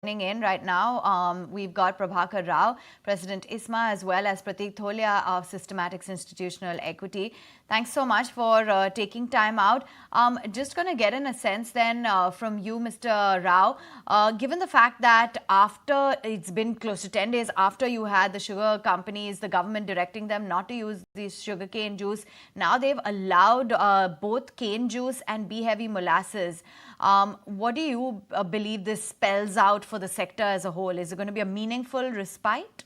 In right now. We've got Prabhakar Rao, President ISMA, as well as Pratik Tholiya of Systematix Institutional Equity. Thanks so much for taking time out. Just going to get in a sense then from you, Mr. Rao, given the fact that after it's been close to 10 days after you had the sugar companies, the government directing them not to use this sugarcane juice, now they've allowed both cane juice and B-heavy molasses. What do you believe this spells out for the sector as a whole? Is it going to be a meaningful respite?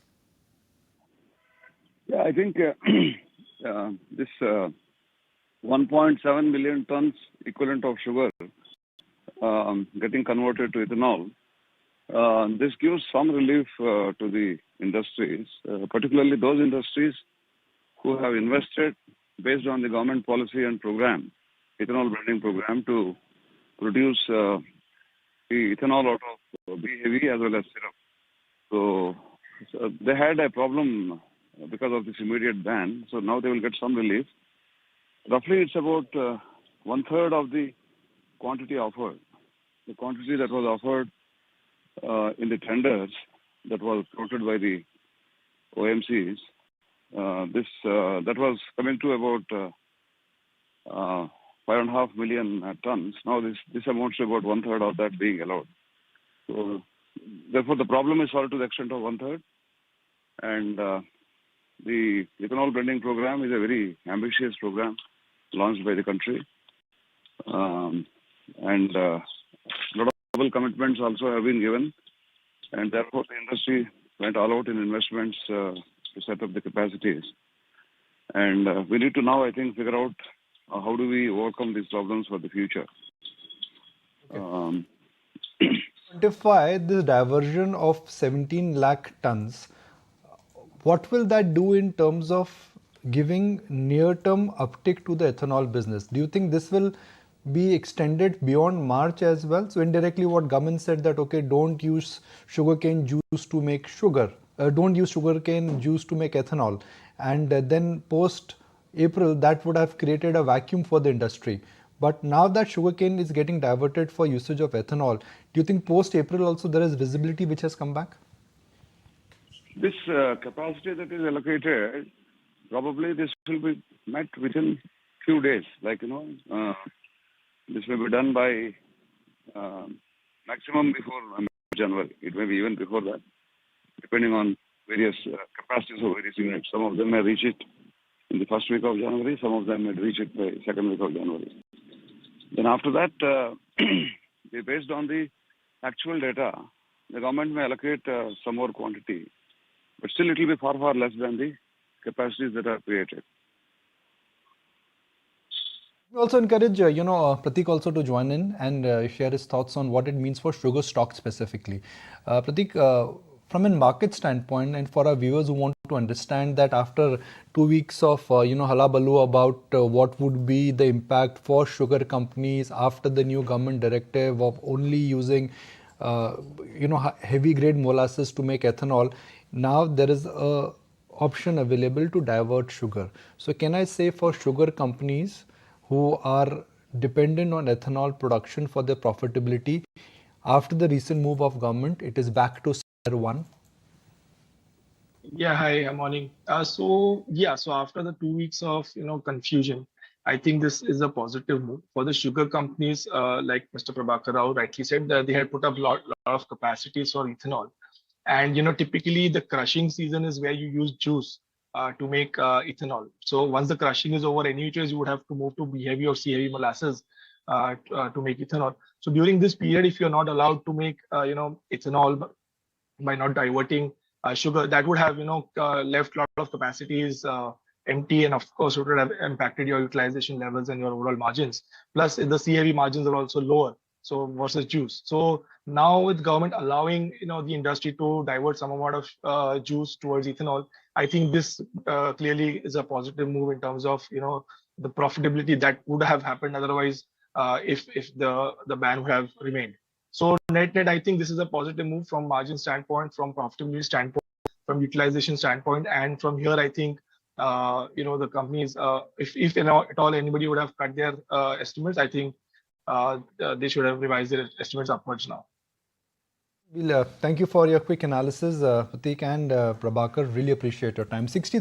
Yeah, I think this 1.7 million tons equivalent of sugar getting converted to ethanol, this gives some relief to the industries, particularly those industries who have invested based on the government policy and program, ethanol blending program, to produce the ethanol out of B-heavy as well as syrup. So they had a problem because of this immediate ban. So now they will get some relief. Roughly, it's about 1/3 of the quantity offered. The quantity that was offered in the tenders that was quoted by the OMCs, that was coming to about 5.5 million tons. Now this amounts to about 1/3 of that being allowed. So therefore, the problem is solved to the extent of 1/3. And the ethanol blending program is a very ambitious program launched by the country. And a lot of global commitments also have been given. And therefore, the industry went all out in investments to set up the capacities. And we need to now, I think, figure out how do we overcome these problems for the future. Quantify this diversion of 17 lakh tons. What will that do in terms of giving near-term uptick to the ethanol business? Do you think this will be extended beyond March as well? So indirectly what government said that, okay, don't use sugarcane juice to make sugar, don't use sugarcane juice to make ethanol. And then post April, that would have created a vacuum for the industry. But now that sugarcane is getting diverted for usage of ethanol, do you think post April also there is visibility which has come back? This capacity that is allocated, probably this will be met within few days. Like, this will be done by maximum before January. It may be even before that, depending on various capacities of various units. Some of them may reach it in the first week of January. Some of them may reach it by second week of January. Then after that, based on the actual data, the government may allocate some more quantity. But still, it will be far, far less than the capacities that are created. We also encourage, Pratik also to join in and share his thoughts on what it means for sugar stock specifically. Pratik, from a market standpoint, and for our viewers who want to understand that after 2 weeks of, hullabaloo about what would be the impact for sugar companies after the new government directive of only using, heavy grade molasses to make ethanol, now there is a option available to divert sugar. So can I say for sugar companies who are dependent on ethanol production for their profitability, after the recent move of government, it is back to square one? Yeah, hi, morning. So after the 2 weeks of confusion, I think this is a positive move for the sugar companies. Like Mr. Prabhakar Rao rightly said, that they had put up lot of capacities for ethanol, and typically the crushing season is where you use juice to make ethanol. So once the crushing is over, any which you would have to move to B-heavy or C-heavy molasses to make ethanol. So during this period, if you're not allowed to make ethanol by not diverting sugar, that would have left a lot of capacities empty, and of course it would have impacted your utilization levels and your overall margins. Plus the C-heavy margins are also lower, so versus juice. So now with government allowing the industry to divert some amount of juice towards ethanol, I think this clearly is a positive move in terms of the profitability that would have happened otherwise if the ban would have remained. So net, I think this is a positive move from margin standpoint, from profitability standpoint, from utilization standpoint, and from here I think the companies, if at all anybody would have cut their estimates, I think they should have revised their estimates upwards now. Thank you for your quick analysis, Pratik and Prabhakar. Really appreciate your time. 60